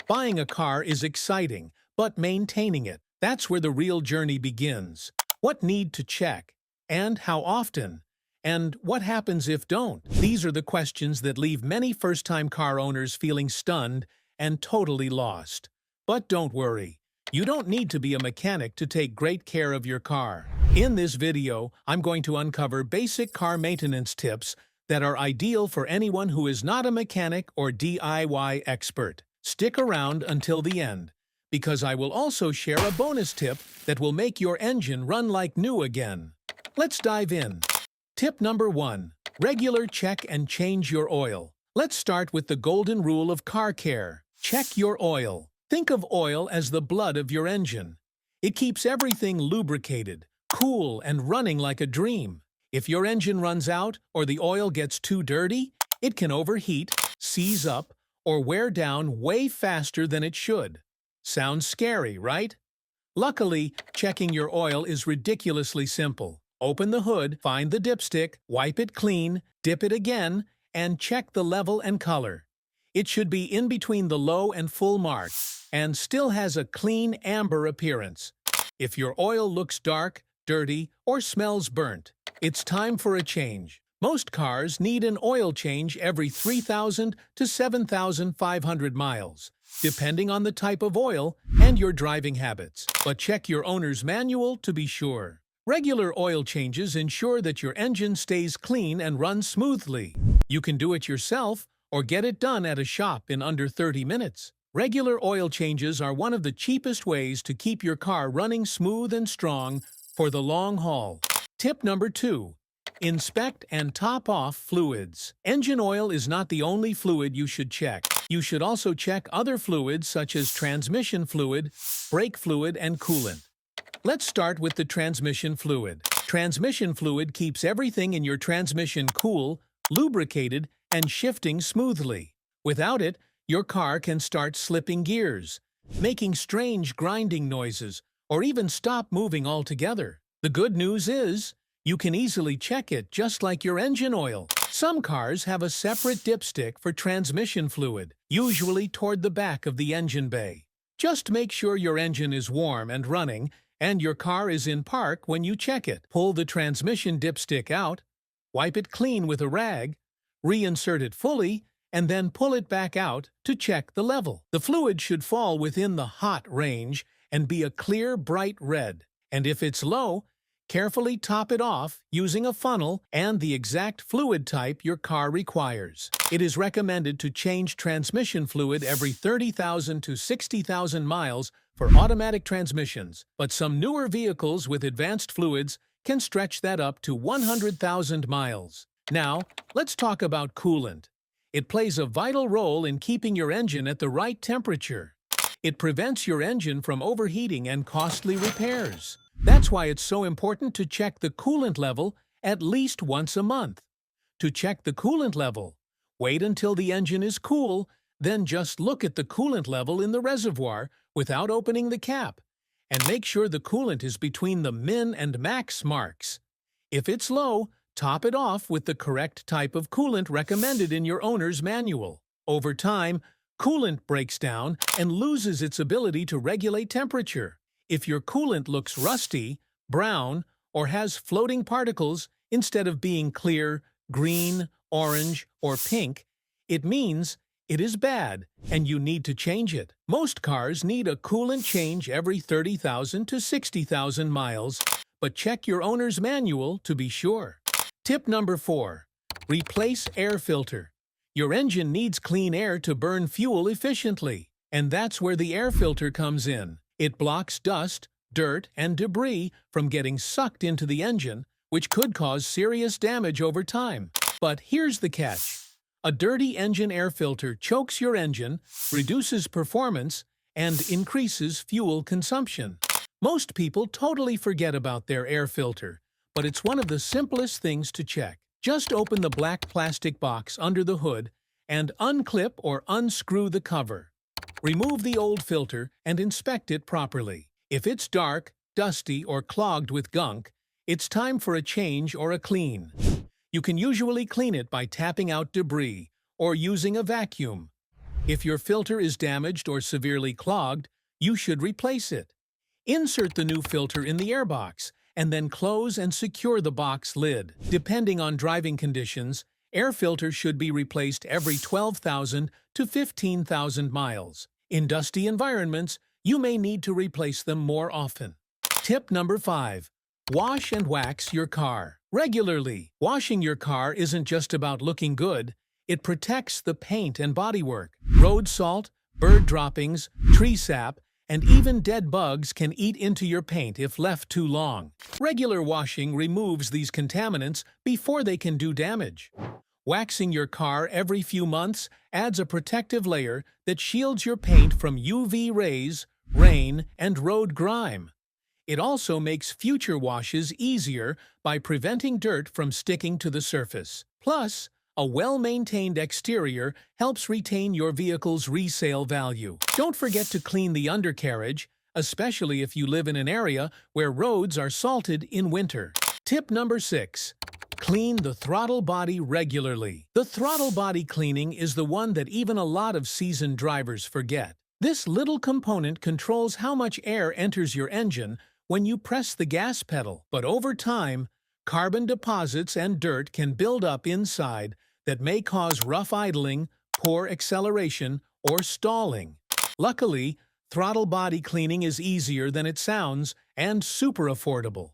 Buying a car is exciting, but maintaining it, that's where the real journey begins. What need to check? And how often? And what happens if don't? These are the questions that leave many first-time car owners feeling stunned and totally lost. But don't worry. You don't need to be a mechanic to take great care of your car. In this video, I'm going to uncover basic car maintenance tips that are ideal for anyone who is not a mechanic or DIY expert. Stick around until the end, because I will also share a bonus tip that will make your engine run like new again. Let's dive in. Tip number 1. Regular check and change your oil. Let's start with the golden rule of car care. Check your oil. Think of oil as the blood of your engine. It keeps everything lubricated, cool, and running like a dream. If your engine runs out or the oil gets too dirty, it can overheat, seize up, or wear down way faster than it should. Sounds scary, right? Luckily, checking your oil is ridiculously simple. Open the hood, find the dipstick, wipe it clean, dip it again, and check the level and color. It should be in between the low and full mark, and still has a clean amber appearance. If your oil looks dark, dirty, or smells burnt, it's time for a change. Most cars need an oil change every 3,000 to 7,500 miles, depending on the type of oil and your driving habits. But check your owner's manual to be sure. Regular oil changes ensure that your engine stays clean and runs smoothly. You can do it yourself or get it done at a shop in under 30 minutes. Regular oil changes are one of the cheapest ways to keep your car running smooth and strong for the long haul. Tip number 2. Inspect and top off fluids. Engine oil is not the only fluid you should check. You should also check other fluids such as transmission fluid, brake fluid, and coolant. Let's start with the transmission fluid. Transmission fluid keeps everything in your transmission cool, lubricated, and shifting smoothly. Without it, your car can start slipping gears, making strange grinding noises, or even stop moving altogether. The good news is, you can easily check it just like your engine oil. Some cars have a separate dipstick for transmission fluid, usually toward the back of the engine bay. Just make sure your engine is warm and running, and your car is in park when you check it. Pull the transmission dipstick out, wipe it clean with a rag, reinsert it fully, and then pull it back out to check the level. The fluid should fall within the hot range and be a clear, bright red. And if it's low, carefully top it off using a funnel and the exact fluid type your car requires. It is recommended to change transmission fluid every 30,000 to 60,000 miles for automatic transmissions, but some newer vehicles with advanced fluids can stretch that up to 100,000 miles. Now, let's talk about coolant. It plays a vital role in keeping your engine at the right temperature. It prevents your engine from overheating and costly repairs. That's why it's so important to check the coolant level at least once a month. To check the coolant level, wait until the engine is cool, then just look at the coolant level in the reservoir without opening the cap, and make sure the coolant is between the min and max marks. If it's low, top it off with the correct type of coolant recommended in your owner's manual. Over time, coolant breaks down and loses its ability to regulate temperature. If your coolant looks rusty, brown, or has floating particles instead of being clear, green, orange, or pink, it means it is bad and you need to change it. Most cars need a coolant change every 30,000 to 60,000 miles, but check your owner's manual to be sure. Tip number 4. Replace air filter. Your engine needs clean air to burn fuel efficiently, and that's where the air filter comes in. It blocks dust, dirt, and debris from getting sucked into the engine, which could cause serious damage over time. But here's the catch. A dirty engine air filter chokes your engine, reduces performance, and increases fuel consumption. Most people totally forget about their air filter, but it's one of the simplest things to check. Just open the black plastic box under the hood and unclip or unscrew the cover. Remove the old filter and inspect it properly. If it's dark, dusty, or clogged with gunk, it's time for a change or a clean. You can usually clean it by tapping out debris or using a vacuum. If your filter is damaged or severely clogged, you should replace it. Insert the new filter in the airbox, and then close and secure the box lid. Depending on driving conditions, air filters should be replaced every 12,000 to 15,000 miles. In dusty environments, you may need to replace them more often. Tip number 5. Wash and wax your car regularly. Washing your car isn't just about looking good. It protects the paint and bodywork. Road salt, bird droppings, tree sap, and even dead bugs can eat into your paint if left too long. Regular washing removes these contaminants before they can do damage. Waxing your car every few months adds a protective layer that shields your paint from UV rays, rain, and road grime. It also makes future washes easier by preventing dirt from sticking to the surface. Plus, a well-maintained exterior helps retain your vehicle's resale value. Don't forget to clean the undercarriage, especially if you live in an area where roads are salted in winter. Tip number 6. Clean the throttle body regularly. The throttle body cleaning is the one that even a lot of seasoned drivers forget. This little component controls how much air enters your engine when you press the gas pedal. But over time, carbon deposits and dirt can build up inside that may cause rough idling, poor acceleration, or stalling. Luckily, throttle body cleaning is easier than it sounds and super affordable.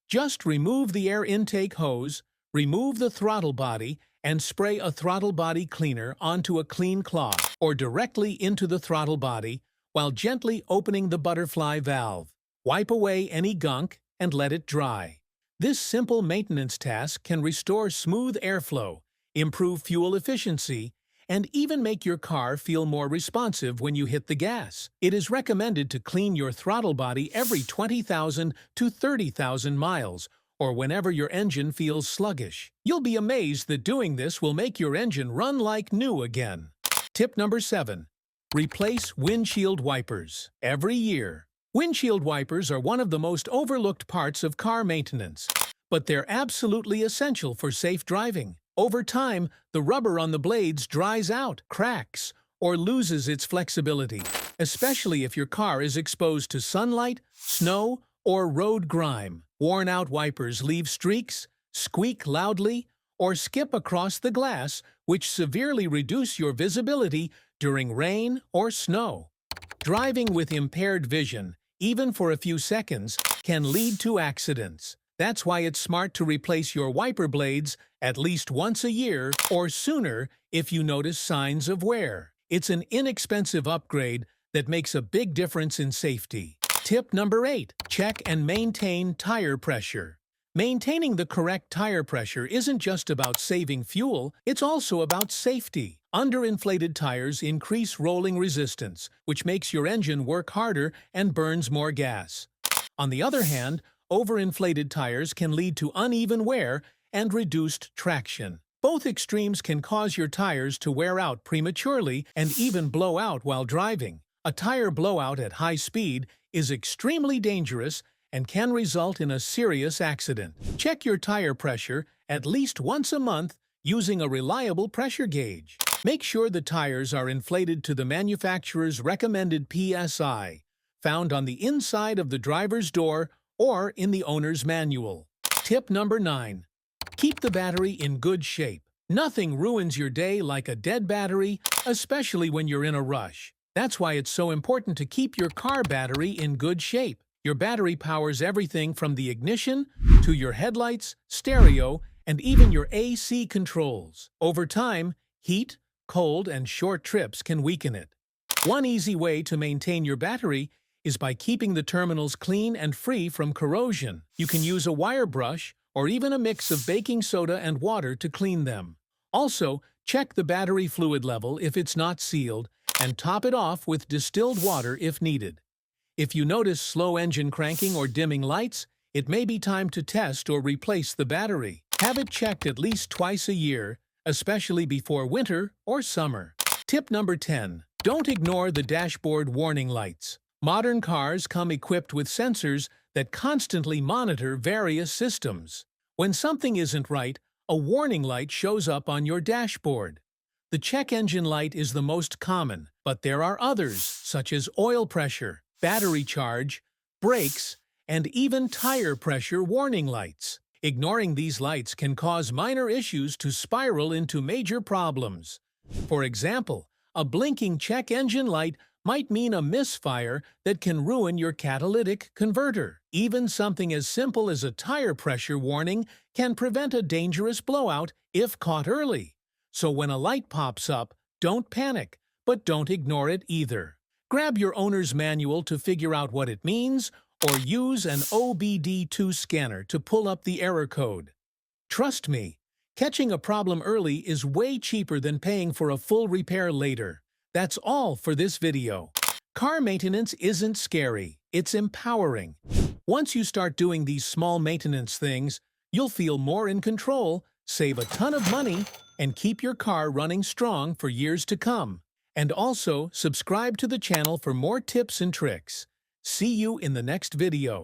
Just remove the air intake hose, remove the throttle body, and spray a throttle body cleaner onto a clean cloth or directly into the throttle body while gently opening the butterfly valve. Wipe away any gunk and let it dry. This simple maintenance task can restore smooth airflow, improve fuel efficiency, and even make your car feel more responsive when you hit the gas. It is recommended to clean your throttle body every 20,000 to 30,000 miles, or whenever your engine feels sluggish. You'll be amazed that doing this will make your engine run like new again. Tip number 7. Replace windshield wipers every year. Windshield wipers are one of the most overlooked parts of car maintenance, but they're absolutely essential for safe driving. Over time, the rubber on the blades dries out, cracks, or loses its flexibility, especially if your car is exposed to sunlight, snow, or road grime. Worn-out wipers leave streaks, squeak loudly, or skip across the glass, which severely reduce your visibility during rain or snow. Driving with impaired vision, even for a few seconds, can lead to accidents. That's why it's smart to replace your wiper blades at least once a year or sooner if you notice signs of wear. It's an inexpensive upgrade that makes a big difference in safety. Tip number 8. Check and maintain tire pressure. Maintaining the correct tire pressure isn't just about saving fuel, it's also about safety. Underinflated tires increase rolling resistance, which makes your engine work harder and burns more gas. On the other hand, overinflated tires can lead to uneven wear and reduced traction. Both extremes can cause your tires to wear out prematurely and even blow out while driving. A tire blowout at high speed is extremely dangerous and can result in a serious accident. Check your tire pressure at least once a month using a reliable pressure gauge. Make sure the tires are inflated to the manufacturer's recommended PSI, found on the inside of the driver's door or in the owner's manual. Tip number 9. Keep the battery in good shape. Nothing ruins your day like a dead battery, especially when you're in a rush. That's why it's so important to keep your car battery in good shape. Your battery powers everything from the ignition to your headlights, stereo, and even your AC controls. Over time, heat, cold, and short trips can weaken it. One easy way to maintain your battery is by keeping the terminals clean and free from corrosion. You can use a wire brush or even a mix of baking soda and water to clean them. Also, check the battery fluid level if it's not sealed, and top it off with distilled water if needed. If you notice slow engine cranking or dimming lights, it may be time to test or replace the battery. Have it checked at least twice a year, especially before winter or summer. Tip number 10. Don't ignore the dashboard warning lights. Modern cars come equipped with sensors that constantly monitor various systems. When something isn't right, a warning light shows up on your dashboard. The check engine light is the most common, but there are others, such as oil pressure, battery charge, brakes, and even tire pressure warning lights. Ignoring these lights can cause minor issues to spiral into major problems. For example, a blinking check engine light might mean a misfire that can ruin your catalytic converter. Even something as simple as a tire pressure warning can prevent a dangerous blowout if caught early. So when a light pops up, don't panic, but don't ignore it either. Grab your owner's manual to figure out what it means, or use an OBD2 scanner to pull up the error code. Trust me, catching a problem early is way cheaper than paying for a full repair later. That's all for this video. Car maintenance isn't scary, it's empowering. Once you start doing these small maintenance things, you'll feel more in control, save a ton of money, and keep your car running strong for years to come. And also, subscribe to the channel for more tips and tricks. See you in the next video.